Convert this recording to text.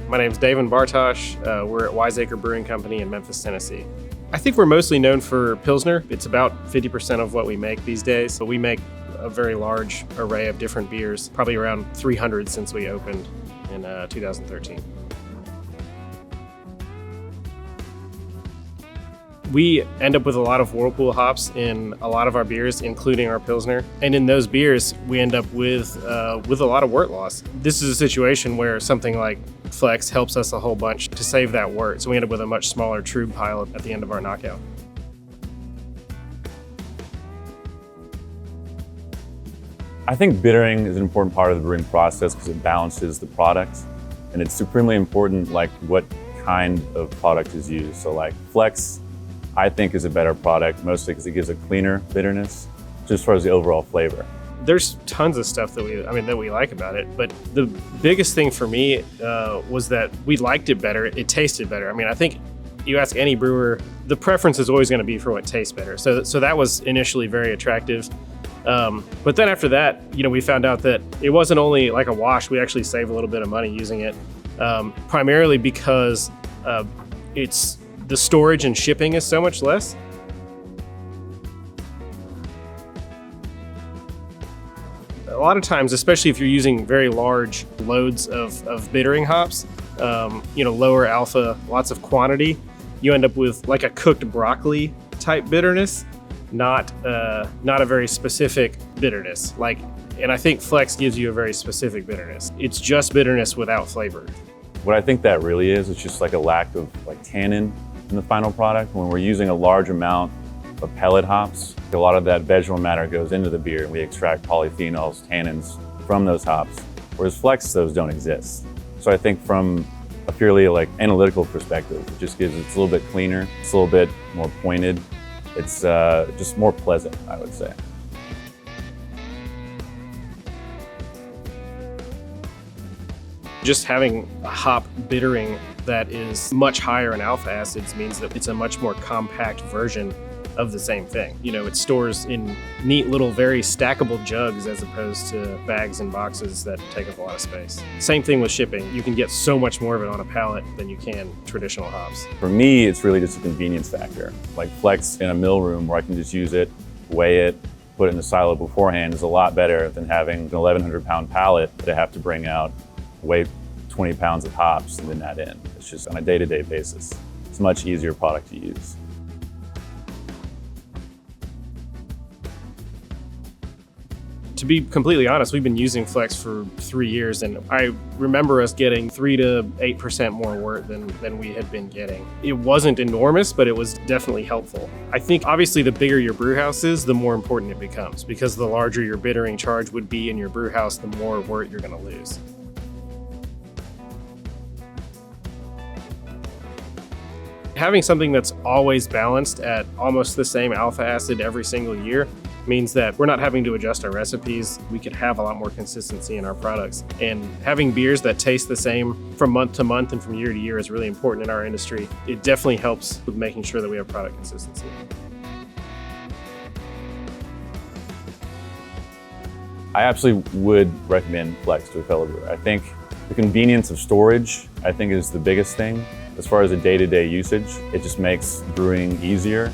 My name's David Bartosh. We're at Wiseacre Brewing Company in Memphis, Tennessee. I think we're mostly known for Pilsner. It's about 50% of what we make these days. So we make a very large array of different beers, probably around 300 since we opened in 2013. We end up with a lot of Whirlpool hops in a lot of our beers, including our Pilsner. And in those beers, we end up with a lot of wort loss. This is a situation where something like Flex helps us a whole bunch to save that wort. So we end up with a much smaller trub pile at the end of our knockout. I think bittering is an important part of the brewing process because it balances the product. And it's supremely important like what kind of product is used. So like Flex, I think is a better product, mostly because it gives a cleaner bitterness, just as far as the overall flavor. There's tons of stuff that we like about it, but the biggest thing for me was that we liked it better. It tasted better. I mean, I think you ask any brewer, the preference is always going to be for what tastes better. So that was initially very attractive. But then after that, we found out that it wasn't only like a wash. We actually saved a little bit of money using it, primarily because the storage and shipping is so much less. A lot of times, especially if you're using very large loads of bittering hops, lower alpha, lots of quantity, you end up with like a cooked broccoli type bitterness, not a very specific bitterness. And I think Flex gives you a very specific bitterness. It's just bitterness without flavor. What I think that really is, it's just like a lack of like tannin in the final product. When we're using a large amount of pellet hops, a lot of that vegetal matter goes into the beer and we extract polyphenols, tannins from those hops, whereas Flex, those don't exist. So I think from a purely like analytical perspective, it just gives it's a little bit cleaner, it's a little bit more pointed, it's just more pleasant, I would say. Just having a hop bittering that is much higher in alpha acids means that it's a much more compact version of the same thing. It stores in neat little, very stackable jugs as opposed to bags and boxes that take up a lot of space. Same thing with shipping. You can get so much more of it on a pallet than you can traditional hops. For me, it's really just a convenience factor. Like Flex in a mill room where I can just use it, weigh it, put it in the silo beforehand is a lot better than having an 1,100 pound pallet that I have to bring out, weigh 20 pounds of hops and then add in. It's just on a day-to-day basis. It's a much easier product to use. To be completely honest, we've been using Flex for 3 years, and I remember us getting 3 to 8% more wort than we had been getting. It wasn't enormous, but it was definitely helpful. I think obviously the bigger your brew house is, the more important it becomes, because the larger your bittering charge would be in your brew house, the more wort you're going to lose. Having something that's always balanced at almost the same alpha acid every single year means that we're not having to adjust our recipes. We could have a lot more consistency in our products. And having beers that taste the same from month to month and from year to year is really important in our industry. It definitely helps with making sure that we have product consistency. I absolutely would recommend Flex to a fellow brewer. I think the convenience of storage, I think, is the biggest thing. As far as the day-to-day usage, it just makes brewing easier.